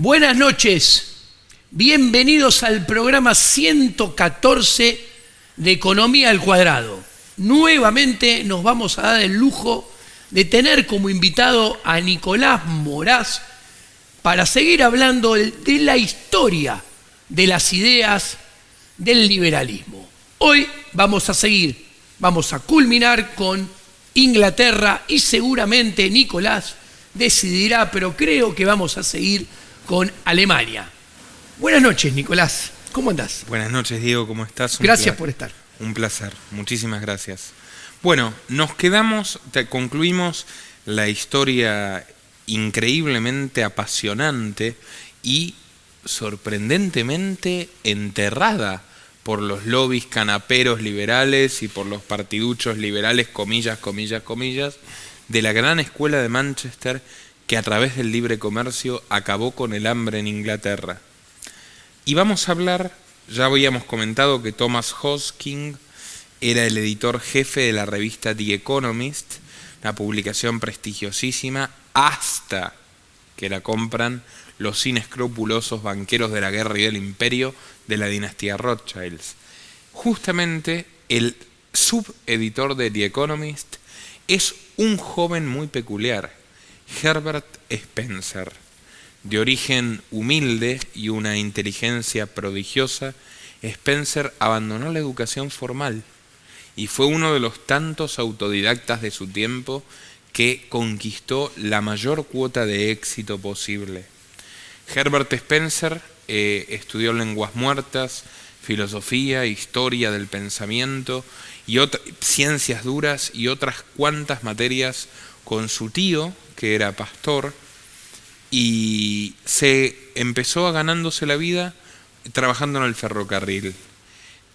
Buenas noches, bienvenidos al programa 114 de Economía al Cuadrado. Nuevamente nos vamos a dar el lujo de tener como invitado a Nicolás Moraz para seguir hablando de la historia de las ideas del liberalismo. Hoy vamos a culminar con Inglaterra y seguramente Nicolás decidirá, pero creo que vamos a seguir con Alemania. Buenas noches, Nicolás. ¿Cómo andás? Buenas noches, Diego. ¿Cómo estás? Gracias por estar. Un placer. Muchísimas gracias. Bueno, concluimos la historia increíblemente apasionante y sorprendentemente enterrada por los lobbies canaperos liberales y por los partiduchos liberales, comillas, comillas, comillas, de la gran escuela de Manchester que a través del libre comercio acabó con el hambre en Inglaterra. Y vamos a hablar, ya habíamos comentado que Thomas Hosking era el editor jefe de la revista The Economist, una publicación prestigiosísima, hasta que la compran los inescrupulosos banqueros de la guerra y del imperio de la dinastía Rothschilds. Justamente el subeditor de The Economist es un joven muy peculiar, Herbert Spencer. De origen humilde y una inteligencia prodigiosa, Spencer abandonó la educación formal y fue uno de los tantos autodidactas de su tiempo que conquistó la mayor cuota de éxito posible. Herbert Spencer estudió lenguas muertas, filosofía, historia del pensamiento y ciencias duras y otras cuantas materias con su tío, que era pastor, y se empezó ganándose la vida trabajando en el ferrocarril.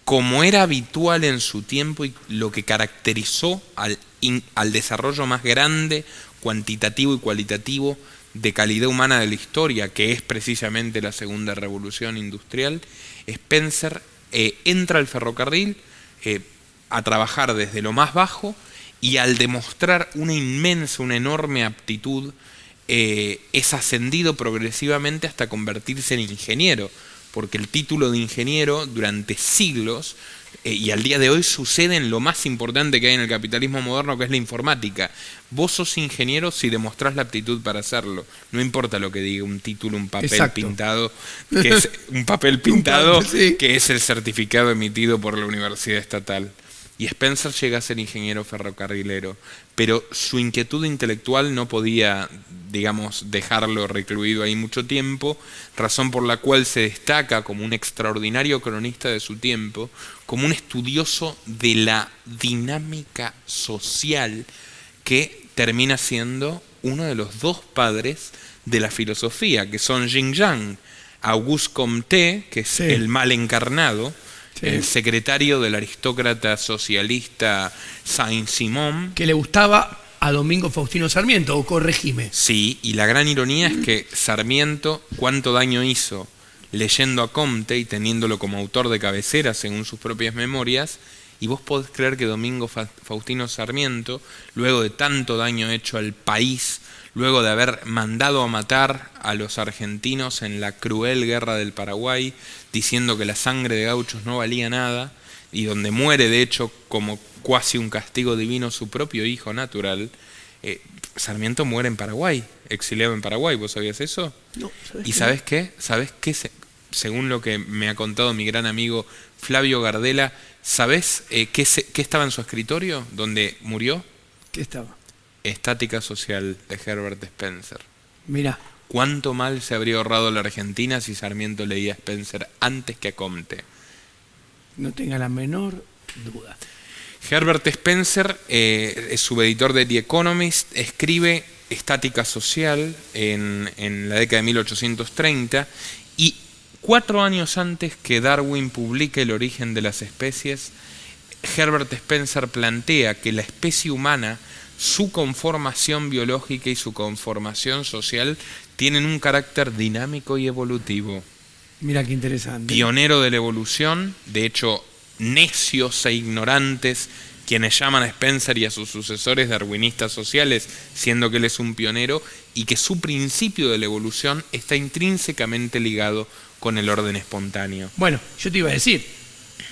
Como era habitual en su tiempo y lo que caracterizó al desarrollo más grande, cuantitativo y cualitativo de calidad humana de la historia, que es precisamente la segunda revolución industrial, Spencer entra al ferrocarril a trabajar desde lo más bajo y al demostrar una enorme aptitud, es ascendido progresivamente hasta convertirse en ingeniero, porque el título de ingeniero durante siglos y al día de hoy sucede en lo más importante que hay en el capitalismo moderno, que es la informática. Vos sos ingeniero si demostrás la aptitud para hacerlo. No importa lo que diga un título, un papel Exacto. pintado, que es un papel pintado, sí, que es el certificado emitido por la Universidad Estatal. Y Spencer llega a ser ingeniero ferrocarrilero, pero su inquietud intelectual no podía, digamos, dejarlo recluido ahí mucho tiempo, razón por la cual se destaca como un extraordinario cronista de su tiempo, como un estudioso de la dinámica social que termina siendo uno de los dos padres de la filosofía, que son Yin Yang, Auguste Comte, que es el mal encarnado, el secretario del aristócrata socialista Saint-Simon. Que le gustaba a Domingo Faustino Sarmiento, o corregime. Sí, y la gran ironía es que Sarmiento, cuánto daño hizo leyendo a Comte y teniéndolo como autor de cabecera según sus propias memorias, y vos podés creer que Domingo Faustino Sarmiento, luego de tanto daño hecho al país, luego de haber mandado a matar a los argentinos en la cruel guerra del Paraguay, diciendo que la sangre de gauchos no valía nada, y donde muere de hecho como cuasi un castigo divino su propio hijo natural, Sarmiento muere en Paraguay, exiliado en Paraguay. ¿Vos sabías eso? No, ¿Y sabés qué? ¿Sabés qué? Según lo que me ha contado mi gran amigo Flavio Gardela, ¿sabés qué estaba en su escritorio donde murió? ¿Qué estaba? Estática Social de Herbert Spencer. Mirá. ¿Cuánto mal se habría ahorrado la Argentina si Sarmiento leía a Spencer antes que a Comte? No tenga la menor duda. Herbert Spencer es subeditor de The Economist, escribe Estática Social en la década de 1830 y 4 años antes que Darwin publique El origen de las especies, Herbert Spencer plantea que la especie humana, su conformación biológica y su conformación social tienen un carácter dinámico y evolutivo. Mira qué interesante. Pionero de la evolución, de hecho, necios e ignorantes quienes llaman a Spencer y a sus sucesores darwinistas sociales, siendo que él es un pionero, y que su principio de la evolución está intrínsecamente ligado con el orden espontáneo. Bueno, yo te iba a decir,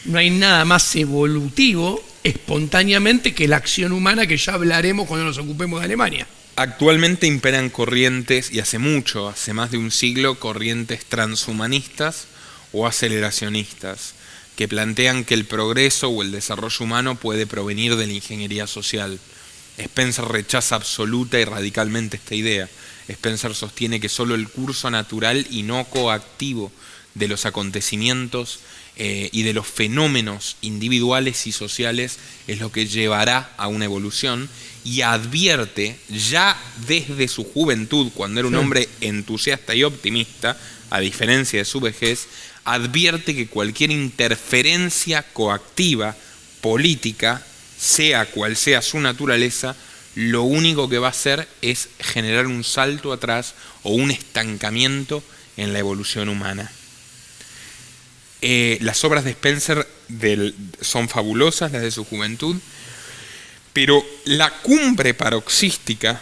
no hay nada más evolutivo espontáneamente que la acción humana, que ya hablaremos cuando nos ocupemos de Alemania. Actualmente imperan corrientes, y hace más de un siglo, corrientes transhumanistas o aceleracionistas, que plantean que el progreso o el desarrollo humano puede provenir de la ingeniería social. Spencer rechaza absoluta y radicalmente esta idea. Spencer sostiene que solo el curso natural y no coactivo de los acontecimientos y de los fenómenos individuales y sociales es lo que llevará a una evolución, y advierte ya desde su juventud, cuando era un hombre entusiasta y optimista, a diferencia de su vejez, advierte que cualquier interferencia coactiva política, sea cual sea su naturaleza, lo único que va a hacer es generar un salto atrás o un estancamiento en la evolución humana. Las obras de Spencer son fabulosas, las de su juventud, pero la cumbre paroxística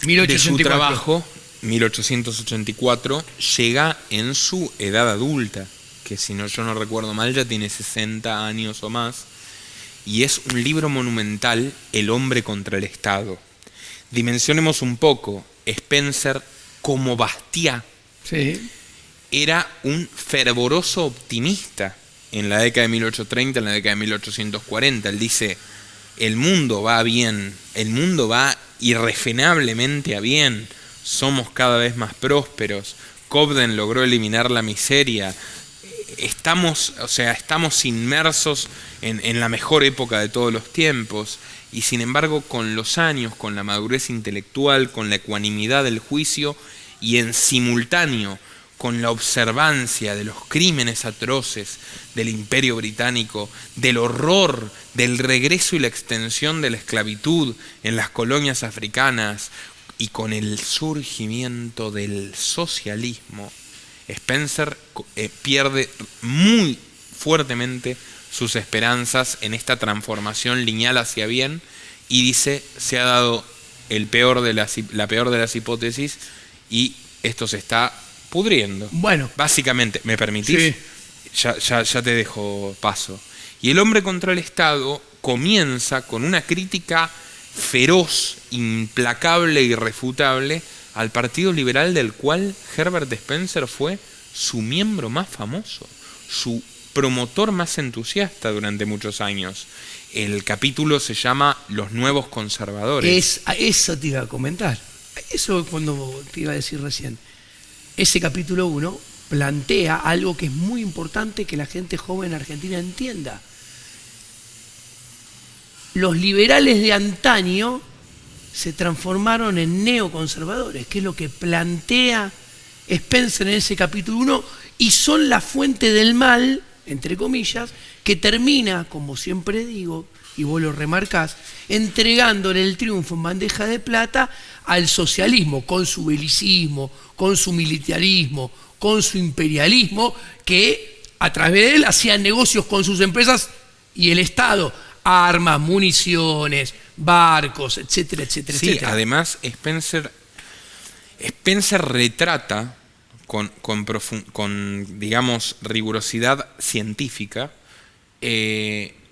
de su trabajo, 1884, llega en su edad adulta, que si no yo no recuerdo mal ya tiene 60 años o más, y es un libro monumental, El hombre contra el Estado. Dimensionemos un poco, Spencer como Bastiat era un fervoroso optimista en la década de 1830, en la década de 1840. Él dice, el mundo va bien, el mundo va irrefrenablemente a bien, somos cada vez más prósperos, Cobden logró eliminar la miseria, estamos inmersos en la mejor época de todos los tiempos, y sin embargo con los años, con la madurez intelectual, con la ecuanimidad del juicio y en simultáneo con la observancia de los crímenes atroces del Imperio Británico, del horror del regreso y la extensión de la esclavitud en las colonias africanas y con el surgimiento del socialismo, Spencer pierde muy fuertemente sus esperanzas en esta transformación lineal hacia bien y dice, se ha dado la peor de las hipótesis y esto se está pudriendo. Bueno. Básicamente, ¿me permitís? Sí. Ya te dejo paso. Y El hombre contra el Estado comienza con una crítica feroz, implacable e irrefutable al Partido Liberal, del cual Herbert Spencer fue su miembro más famoso, su promotor más entusiasta durante muchos años. El capítulo se llama Los Nuevos Conservadores. Eso te iba a comentar. Eso cuando te iba a decir recién. Ese capítulo 1 plantea algo que es muy importante que la gente joven argentina entienda. Los liberales de antaño se transformaron en neoconservadores, que es lo que plantea Spencer en ese capítulo 1, y son la fuente del mal, entre comillas, que termina, como siempre digo, y vos lo remarcás, entregándole el triunfo en bandeja de plata al socialismo, con su belicismo, con su militarismo, con su imperialismo, que a través de él hacían negocios con sus empresas y el Estado, armas, municiones, barcos, etcétera, etcétera, sí, etcétera. Además, Spencer retrata con digamos, rigurosidad científica,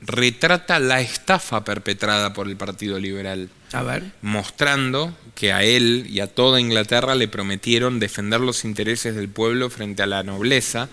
retrata la estafa perpetrada por el Partido Liberal. A ver. Mostrando que a él y a toda Inglaterra le prometieron defender los intereses del pueblo frente a la nobleza,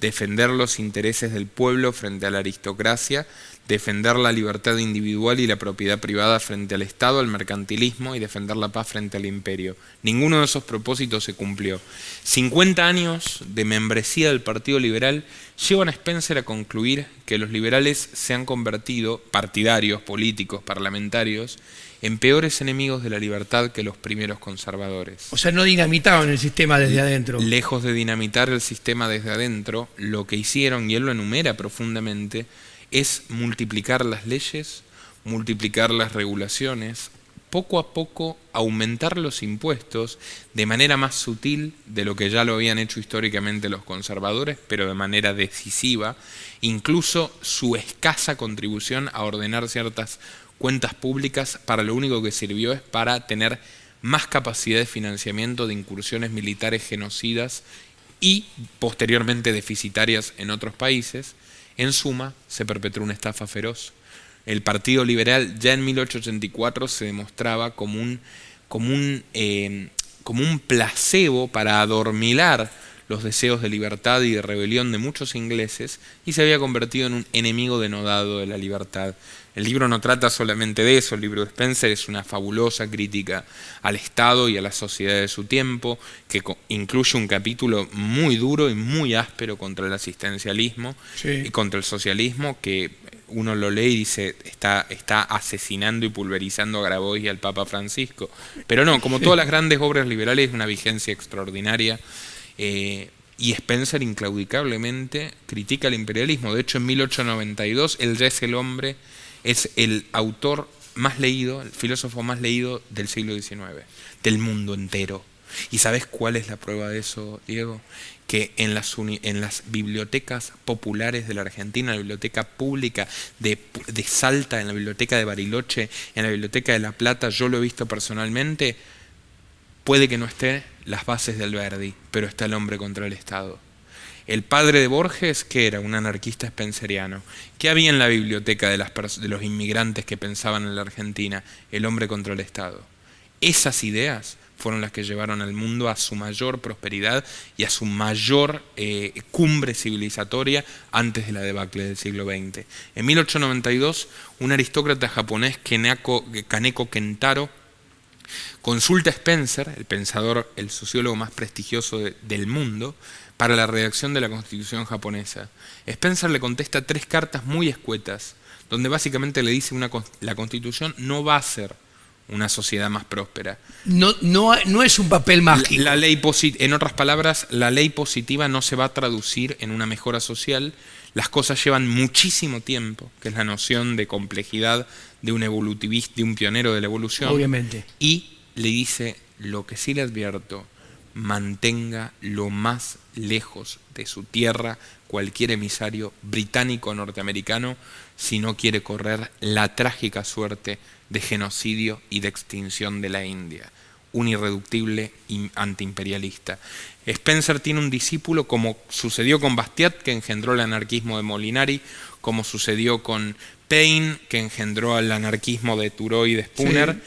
defender los intereses del pueblo frente a la aristocracia, defender la libertad individual y la propiedad privada frente al Estado, al mercantilismo, y defender la paz frente al imperio. Ninguno de esos propósitos se cumplió. 50 años de membresía del Partido Liberal llevan a Spencer a concluir que los liberales se han convertido, partidarios, políticos, parlamentarios, en peores enemigos de la libertad que los primeros conservadores. O sea, no dinamitaron el sistema desde adentro. Lejos de dinamitar el sistema desde adentro, lo que hicieron, y él lo enumera profundamente, es multiplicar las leyes, multiplicar las regulaciones, poco a poco aumentar los impuestos de manera más sutil de lo que ya lo habían hecho históricamente los conservadores, pero de manera decisiva, incluso su escasa contribución a ordenar ciertas cuentas públicas para lo único que sirvió es para tener más capacidad de financiamiento de incursiones militares genocidas y posteriormente deficitarias en otros países. En suma, se perpetró una estafa feroz. El Partido Liberal ya en 1884 se demostraba como un placebo para adormilar los deseos de libertad y de rebelión de muchos ingleses, y se había convertido en un enemigo denodado de la libertad. El libro no trata solamente de eso. El libro de Spencer es una fabulosa crítica al Estado y a la sociedad de su tiempo, que incluye un capítulo muy duro y muy áspero contra el asistencialismo y contra el socialismo, que uno lo lee y dice está asesinando y pulverizando a Grabois y al Papa Francisco. Pero no, como todas las grandes obras liberales, es una vigencia extraordinaria. Y Spencer inclaudicablemente critica el imperialismo. De hecho, en 1892 él ya es el autor más leído, el filósofo más leído del siglo XIX, del mundo entero. ¿Y sabes cuál es la prueba de eso, Diego? Que en las bibliotecas populares de la Argentina, en la biblioteca pública de Salta, en la biblioteca de Bariloche, en la biblioteca de La Plata, yo lo he visto personalmente. Puede que no esté las bases de Alberdi, pero está El hombre contra el Estado. El padre de Borges, que era un anarquista spenceriano. ¿Qué había en la biblioteca de los inmigrantes que pensaban en la Argentina? El hombre contra el Estado. Esas ideas fueron las que llevaron al mundo a su mayor prosperidad y a su mayor cumbre civilizatoria antes de la debacle del siglo XX. En 1892, un aristócrata japonés, Kaneko Kentaro, consulta a Spencer, el sociólogo más prestigioso del mundo, para la redacción de la Constitución japonesa. Spencer le contesta 3 cartas muy escuetas, donde básicamente le dice la Constitución no va a ser una sociedad más próspera. No es un papel mágico. En otras palabras, la ley positiva no se va a traducir en una mejora social. Las cosas llevan muchísimo tiempo, que es la noción de complejidad de un evolutivista, de un pionero de la evolución. Obviamente. Y le dice, lo que sí le advierto, mantenga lo más lejos de su tierra cualquier emisario británico o norteamericano si no quiere correr la trágica suerte de genocidio y de extinción de la India, un irreductible antiimperialista. Spencer tiene un discípulo, como sucedió con Bastiat, que engendró el anarquismo de Molinari, como sucedió con Paine, que engendró el anarquismo de Thoreau y de Spooner. Sí.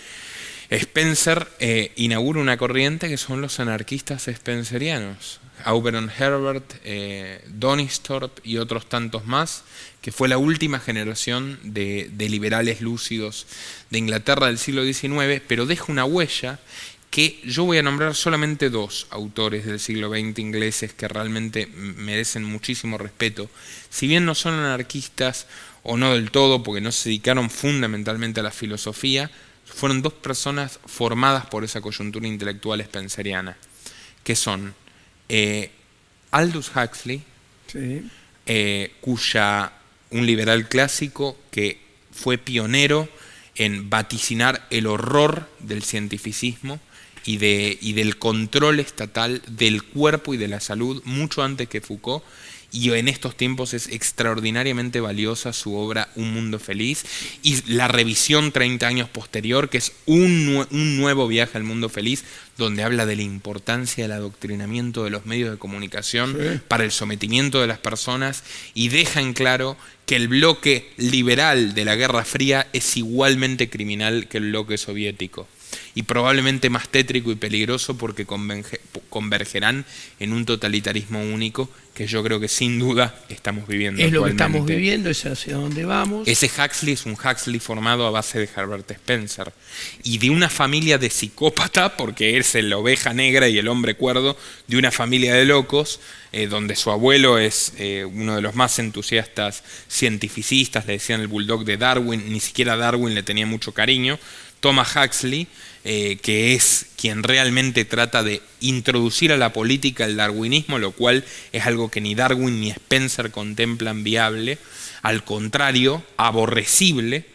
Spencer inaugura una corriente que son los anarquistas spencerianos. Auberon Herbert, Donisthorpe y otros tantos más, que fue la última generación de liberales lúcidos de Inglaterra del siglo XIX, pero deja una huella que yo voy a nombrar solamente 2 autores del siglo XX ingleses que realmente merecen muchísimo respeto. Si bien no son anarquistas, o no del todo, porque no se dedicaron fundamentalmente a la filosofía, fueron 2 personas formadas por esa coyuntura intelectual spenceriana, que son Aldous Huxley, sí, un liberal clásico que fue pionero en vaticinar el horror del cientificismo y del control estatal del cuerpo y de la salud mucho antes que Foucault, y en estos tiempos es extraordinariamente valiosa su obra Un mundo feliz, y la revisión 30 años posterior, que es un nuevo viaje al mundo feliz, donde habla de la importancia del adoctrinamiento de los medios de comunicación, sí, para el sometimiento de las personas, y deja en claro que el bloque liberal de la Guerra Fría es igualmente criminal que el bloque soviético, y probablemente más tétrico y peligroso, porque convergerán en un totalitarismo único que yo creo que sin duda estamos viviendo. Es lo que estamos viviendo, es hacia dónde vamos. Ese Huxley es un Huxley formado a base de Herbert Spencer y de una familia de psicópata, porque es la oveja negra y el hombre cuerdo de una familia de locos, donde su abuelo es uno de los más entusiastas cientificistas, le decían el bulldog de Darwin, ni siquiera Darwin le tenía mucho cariño. Thomas Huxley, que es quien realmente trata de introducir a la política el darwinismo, lo cual es algo que ni Darwin ni Spencer contemplan viable, al contrario, aborrecible.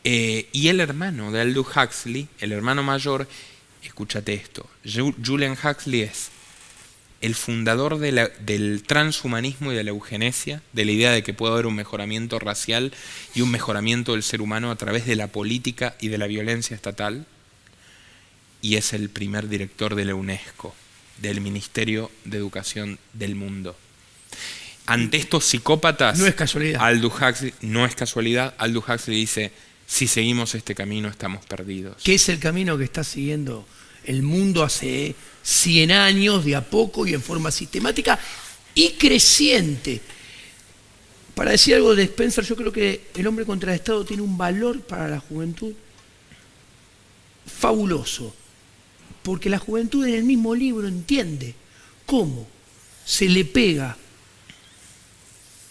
Y el hermano de Aldous Huxley, el hermano mayor, escúchate esto, Julian Huxley es el fundador del transhumanismo y de la eugenesia, de la idea de que puede haber un mejoramiento racial y un mejoramiento del ser humano a través de la política y de la violencia estatal, y es el primer director de la UNESCO, del Ministerio de Educación del mundo. Ante estos psicópatas, no es casualidad. No es casualidad, Aldous Huxley dice, si seguimos este camino estamos perdidos. ¿Qué es el camino que está siguiendo el mundo hace 100 años, de a poco y en forma sistemática y creciente? Para decir algo de Spencer, yo creo que El hombre contra el Estado tiene un valor para la juventud fabuloso, porque la juventud en el mismo libro entiende cómo se le pega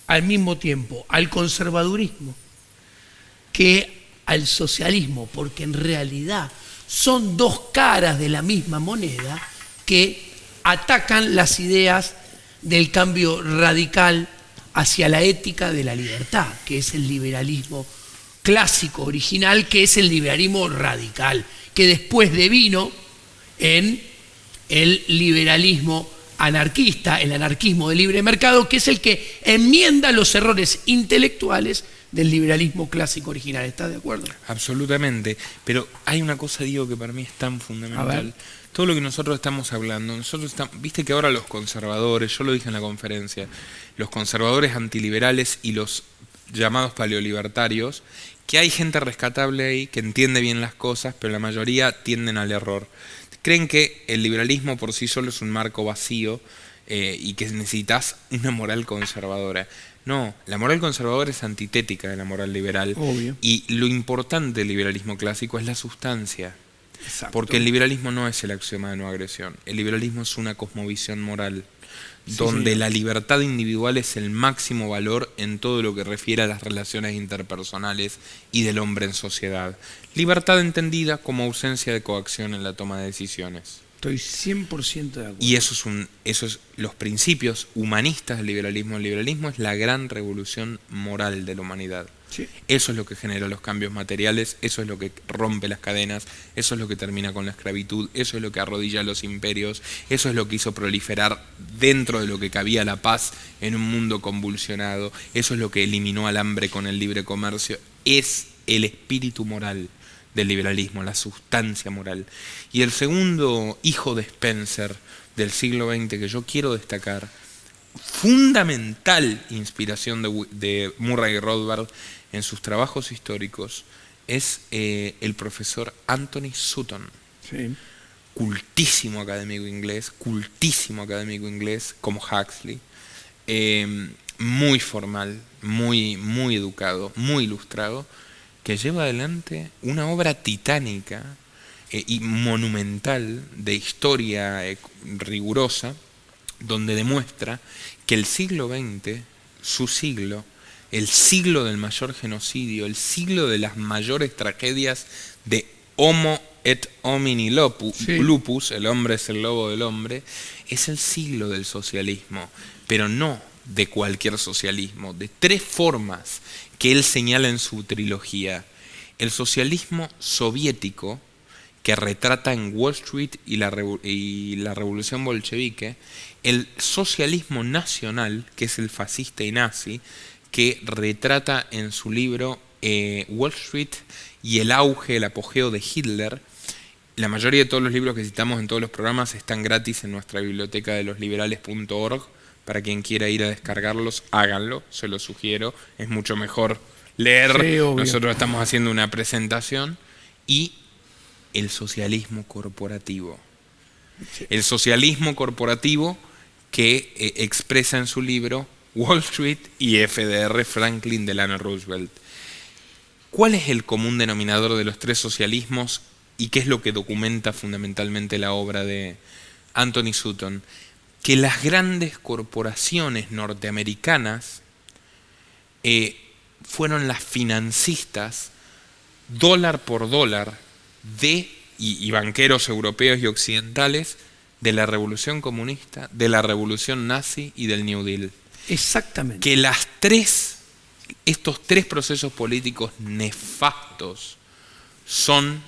al mismo tiempo al conservadurismo que al socialismo, porque en realidad son dos caras de la misma moneda que atacan las ideas del cambio radical hacia la ética de la libertad, que es el liberalismo clásico, original, que es el liberalismo radical, que después devino en el liberalismo anarquista, el anarquismo de libre mercado, que es el que enmienda los errores intelectuales del liberalismo clásico original. ¿Estás de acuerdo? Absolutamente, pero hay una cosa, digo, que para mí es tan fundamental. Todo lo que nosotros estamos hablando, viste que ahora los conservadores, yo lo dije en la conferencia, los conservadores antiliberales y los llamados paleolibertarios, que hay gente rescatable ahí, que entiende bien las cosas, pero la mayoría tienden al error. Creen que el liberalismo por sí solo es un marco vacío y que necesitas una moral conservadora. No, la moral conservadora es antitética de la moral liberal. Obvio. Y lo importante del liberalismo clásico es la sustancia. Exacto. Porque el liberalismo no es el axioma de no agresión. El liberalismo es una cosmovisión moral, donde la libertad individual es el máximo valor en todo lo que refiere a las relaciones interpersonales y del hombre en sociedad. Libertad entendida como ausencia de coacción en la toma de decisiones. Estoy 100% de acuerdo. Y eso es los principios humanistas del liberalismo. El liberalismo es la gran revolución moral de la humanidad. Sí. Eso es lo que genera los cambios materiales, eso es lo que rompe las cadenas, eso es lo que termina con la esclavitud, eso es lo que arrodilla a los imperios, eso es lo que hizo proliferar dentro de lo que cabía la paz en un mundo convulsionado, eso es lo que eliminó al hambre con el libre comercio. Es el espíritu moral del liberalismo, la sustancia moral. Y el segundo hijo de Spencer del siglo XX que yo quiero destacar, fundamental inspiración de Murray Rothbard en sus trabajos históricos, es el profesor Anthony Sutton. Sí. Cultísimo académico inglés, como Huxley, muy formal, muy educado, muy ilustrado, que lleva adelante una obra titánica y monumental de historia rigurosa, donde demuestra que el siglo XX, su siglo, el siglo del mayor genocidio, el siglo de las mayores tragedias de Homo et homini lupus, el hombre es el lobo del hombre, es el siglo del socialismo, pero no de cualquier socialismo, de tres formas que él señala en su trilogía. El socialismo soviético, que retrata en Wall Street y la revolución bolchevique, el socialismo nacional, que es el fascista y nazi, que retrata en su libro Wall Street y el auge, el apogeo de Hitler. La mayoría de todos los libros que citamos en todos los programas están gratis en nuestra biblioteca de losliberales.org. Para quien quiera ir a descargarlos, háganlo, se los sugiero. Es mucho mejor leer. Sí, nosotros estamos haciendo una presentación. Y el socialismo corporativo. Sí. El socialismo corporativo que expresa en su libro Wall Street y FDR, Franklin Delano Roosevelt. ¿Cuál es el común denominador de los tres socialismos y qué es lo que documenta fundamentalmente la obra de Anthony Sutton? Que las grandes corporaciones norteamericanas fueron las financistas, dólar por dólar, y banqueros europeos y occidentales, de la revolución comunista, de la revolución nazi y del New Deal. Exactamente. Que las tres estos tres procesos políticos nefastos son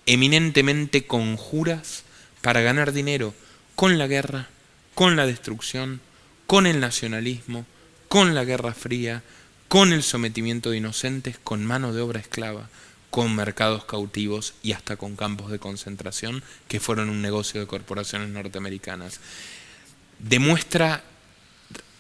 eminentemente conjuras para ganar dinero con la guerra, con la destrucción, con el nacionalismo, con la Guerra Fría, con el sometimiento de inocentes, con mano de obra esclava, con mercados cautivos y hasta con campos de concentración que fueron un negocio de corporaciones norteamericanas. Demuestra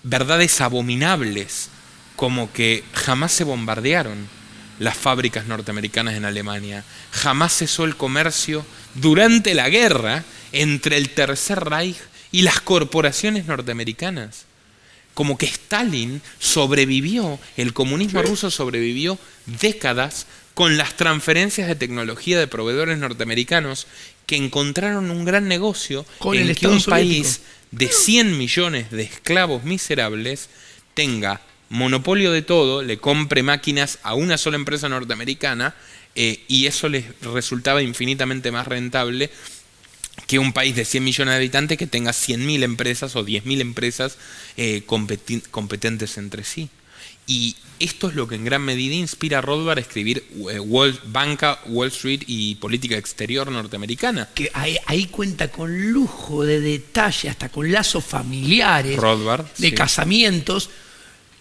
verdades abominables, como que jamás se bombardearon las fábricas norteamericanas en Alemania, jamás cesó el comercio durante la guerra entre el Tercer Reich y las corporaciones norteamericanas. Como que Stalin sobrevivió, el comunismo ruso sobrevivió décadas con las transferencias de tecnología de proveedores norteamericanos que encontraron un gran negocio con en el que un Estado país soviético de 100 millones de esclavos miserables tenga monopolio de todo, le compre máquinas a una sola empresa norteamericana y eso les resultaba infinitamente más rentable que un país de 100 millones de habitantes que tenga 100.000 empresas o 10.000 empresas competentes entre sí. Y esto es lo que en gran medida inspira a Rothbard a escribir Banca, Wall Street y política exterior norteamericana. que ahí cuenta con lujo de detalle, hasta con lazos familiares, Rothbard, de sí. casamientos,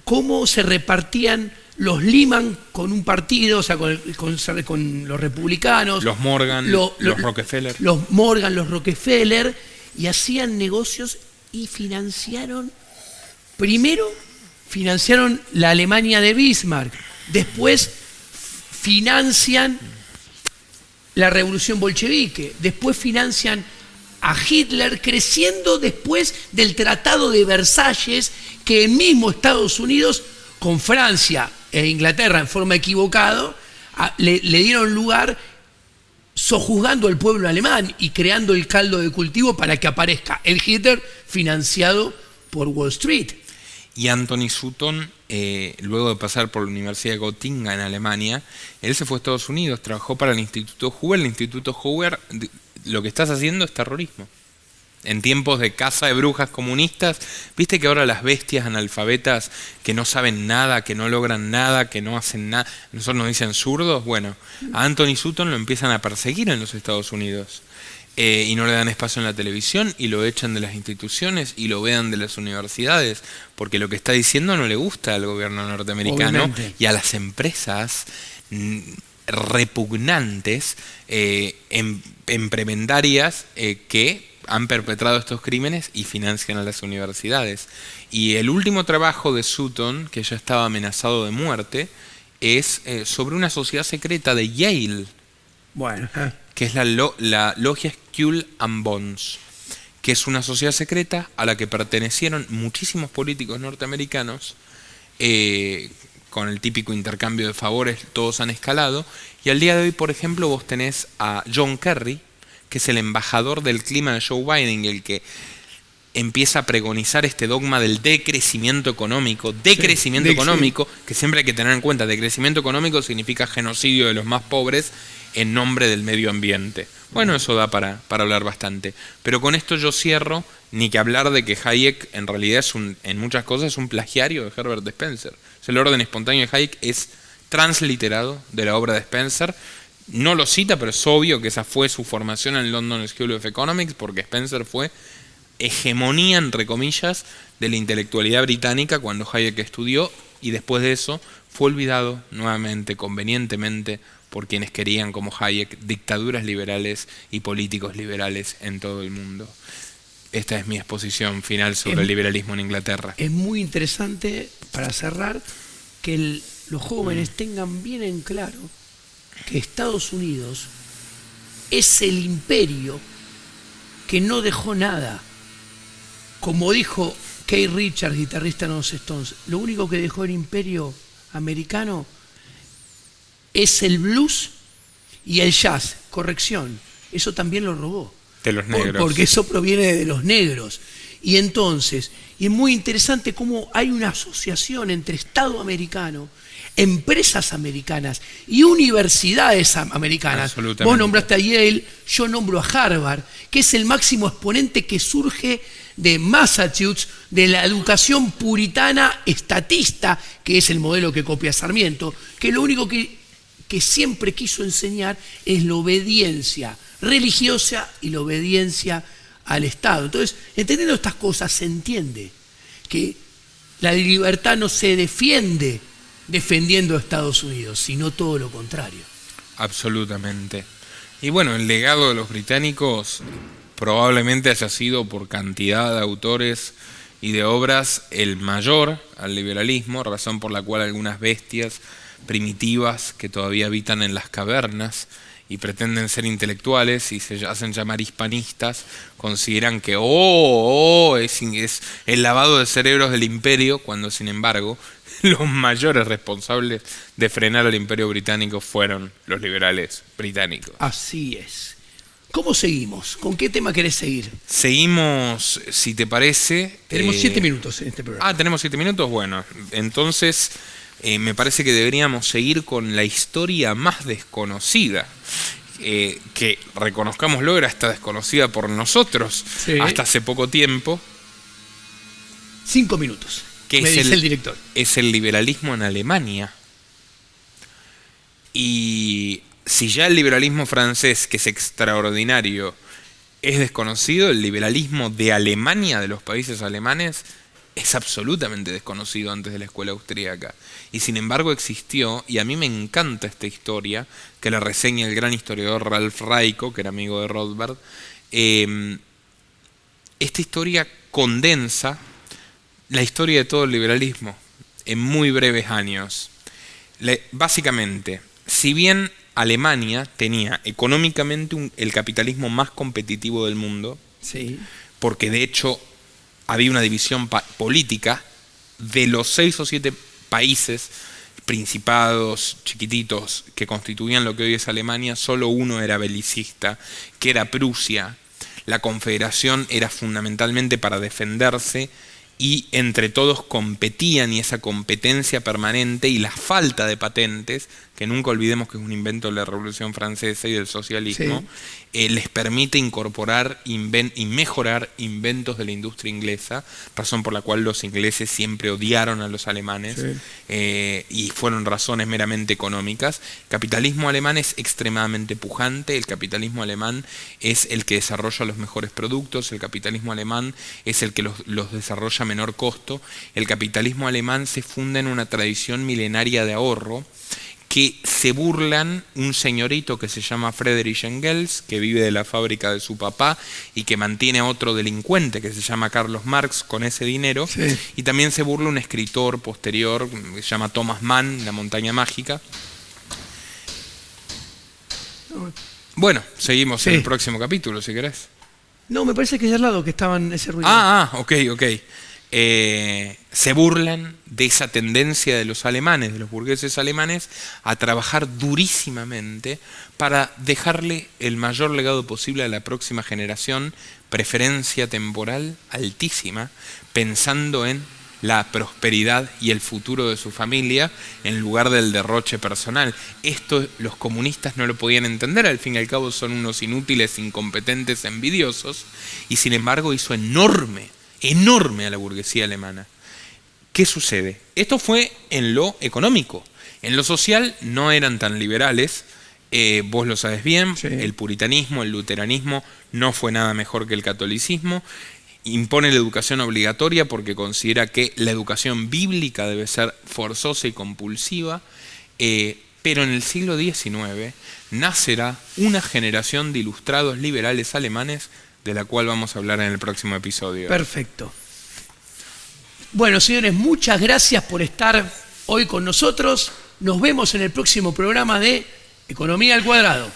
cómo se repartían los Lehman con un partido, o sea, con los republicanos, Los Morgan, los Rockefeller. los Morgan, los Rockefeller, y hacían negocios y financiaron la Alemania de Bismarck, después financian la revolución bolchevique, después financian a Hitler, creciendo después del Tratado de Versalles, que el mismo Estados Unidos, con Francia e Inglaterra en forma equivocada, le dieron lugar sojuzgando al pueblo alemán y creando el caldo de cultivo para que aparezca el Hitler financiado por Wall Street. Y Anthony Sutton, luego de pasar por la Universidad de Gotinga en Alemania, él se fue a Estados Unidos, trabajó para el Instituto Hoover. El Instituto Hoover, lo que estás haciendo es terrorismo. En tiempos de caza de brujas comunistas, viste que ahora las bestias analfabetas que no saben nada, que no logran nada, que no hacen nada, nosotros nos dicen zurdos. Bueno, a Anthony Sutton lo empiezan a perseguir en los Estados Unidos. Y no le dan espacio en la televisión y lo echan de las instituciones y lo vean de las universidades, porque lo que está diciendo no le gusta al gobierno norteamericano. Obviamente. Y a las empresas repugnantes, emprendarias que han perpetrado estos crímenes y financian a las universidades. Y el último trabajo de Sutton, que ya estaba amenazado de muerte, es sobre una sociedad secreta de Yale. Bueno, que es la logia Skull and Bones, que es una sociedad secreta a la que pertenecieron muchísimos políticos norteamericanos, con el típico intercambio de favores, todos han escalado, y al día de hoy, por ejemplo, vos tenés a John Kerry, que es el embajador del clima de Joe Biden, el que empieza a pregonizar este dogma del decrecimiento económico, que siempre hay que tener en cuenta, decrecimiento económico significa genocidio de los más pobres en nombre del medio ambiente. Bueno, eso da para hablar bastante. Pero con esto yo cierro, ni que hablar de que Hayek en realidad en muchas cosas es un plagiario de Herbert Spencer. O sea, el orden espontáneo de Hayek es transliterado de la obra de Spencer. No lo cita, pero es obvio que esa fue su formación en London School of Economics, porque Spencer fue hegemonía, entre comillas, de la intelectualidad británica cuando Hayek estudió, y después de eso fue olvidado nuevamente, convenientemente, por quienes querían, como Hayek, dictaduras liberales y políticos liberales en todo el mundo. Esta es mi exposición final sobre el liberalismo en Inglaterra. Es muy interesante, para cerrar, que los jóvenes tengan bien en claro que Estados Unidos es el imperio que no dejó nada. Como dijo Keith Richards, guitarrista de los Stones, lo único que dejó el imperio americano es el blues y el jazz. Corrección, eso también lo robó. De los negros. Porque eso proviene de los negros. Y entonces, Y es muy interesante cómo hay una asociación entre Estado americano, empresas americanas y universidades americanas. Absolutamente. Vos nombraste a Yale, yo nombro a Harvard, que es el máximo exponente que surge de Massachusetts, de la educación puritana estatista, que es el modelo que copia Sarmiento, que lo único que siempre quiso enseñar es la obediencia religiosa y la obediencia al Estado. Entonces, entendiendo estas cosas, se entiende que la libertad no se defiende defendiendo a Estados Unidos, sino todo lo contrario. Absolutamente. Y bueno, el legado de los británicos probablemente haya sido por cantidad de autores y de obras el mayor al liberalismo, razón por la cual algunas bestias primitivas que todavía habitan en las cavernas y pretenden ser intelectuales y se hacen llamar hispanistas, consideran que es el lavado de cerebros del imperio, cuando sin embargo los mayores responsables de frenar al imperio británico fueron los liberales británicos. Así es. ¿Cómo seguimos? ¿Con qué tema querés seguir? Seguimos, si te parece... Tenemos 7 minutos en este programa. ¿Tenemos 7 minutos? Bueno, entonces me parece que deberíamos seguir con la historia más desconocida, que reconozcámoslo, era hasta desconocida por nosotros hasta hace poco tiempo. 5 minutos, que me dice el director. Es el liberalismo en Alemania. Y si ya el liberalismo francés, que es extraordinario, es desconocido, el liberalismo de Alemania, de los países alemanes, es absolutamente desconocido antes de la escuela austríaca. Y sin embargo existió, y a mí me encanta esta historia, que la reseña el gran historiador Ralph Raico, que era amigo de Rothbard. Esta historia condensa la historia de todo el liberalismo en muy breves años. Básicamente, si bien Alemania tenía económicamente el capitalismo más competitivo del mundo, sí, porque de hecho había una división política de los 6 o 7 países, principados chiquititos que constituían lo que hoy es Alemania, solo uno era belicista, que era Prusia. La confederación era fundamentalmente para defenderse y entre todos competían, y esa competencia permanente y la falta de patentes, que nunca olvidemos que es un invento de la Revolución Francesa y del socialismo, les permite incorporar y mejorar inventos de la industria inglesa, razón por la cual los ingleses siempre odiaron a los alemanes, y fueron razones meramente económicas. El capitalismo alemán es extremadamente pujante, el capitalismo alemán es el que desarrolla los mejores productos, el capitalismo alemán es el que los desarrolla a menor costo. El capitalismo alemán se funda en una tradición milenaria de ahorro, que se burlan un señorito que se llama Friedrich Engels, que vive de la fábrica de su papá y que mantiene a otro delincuente que se llama Carlos Marx con ese dinero, y también se burla un escritor posterior que se llama Thomas Mann, La montaña mágica. Bueno, seguimos en el próximo capítulo, si querés. No, me parece que es al lado que estaban ese ruido. Ok. Se burlan de esa tendencia de los alemanes, de los burgueses alemanes, a trabajar durísimamente para dejarle el mayor legado posible a la próxima generación, preferencia temporal altísima, pensando en la prosperidad y el futuro de su familia en lugar del derroche personal. Esto los comunistas no lo podían entender, al fin y al cabo son unos inútiles, incompetentes, envidiosos, y sin embargo hizo enorme a la burguesía alemana. ¿Qué sucede? Esto fue en lo económico. En lo social no eran tan liberales, vos lo sabes bien, el puritanismo, el luteranismo no fue nada mejor que el catolicismo. Impone la educación obligatoria porque considera que la educación bíblica debe ser forzosa y compulsiva, pero en el siglo XIX nacerá una generación de ilustrados liberales alemanes de la cual vamos a hablar en el próximo episodio. Perfecto. Bueno, señores, muchas gracias por estar hoy con nosotros. Nos vemos en el próximo programa de Economía al Cuadrado.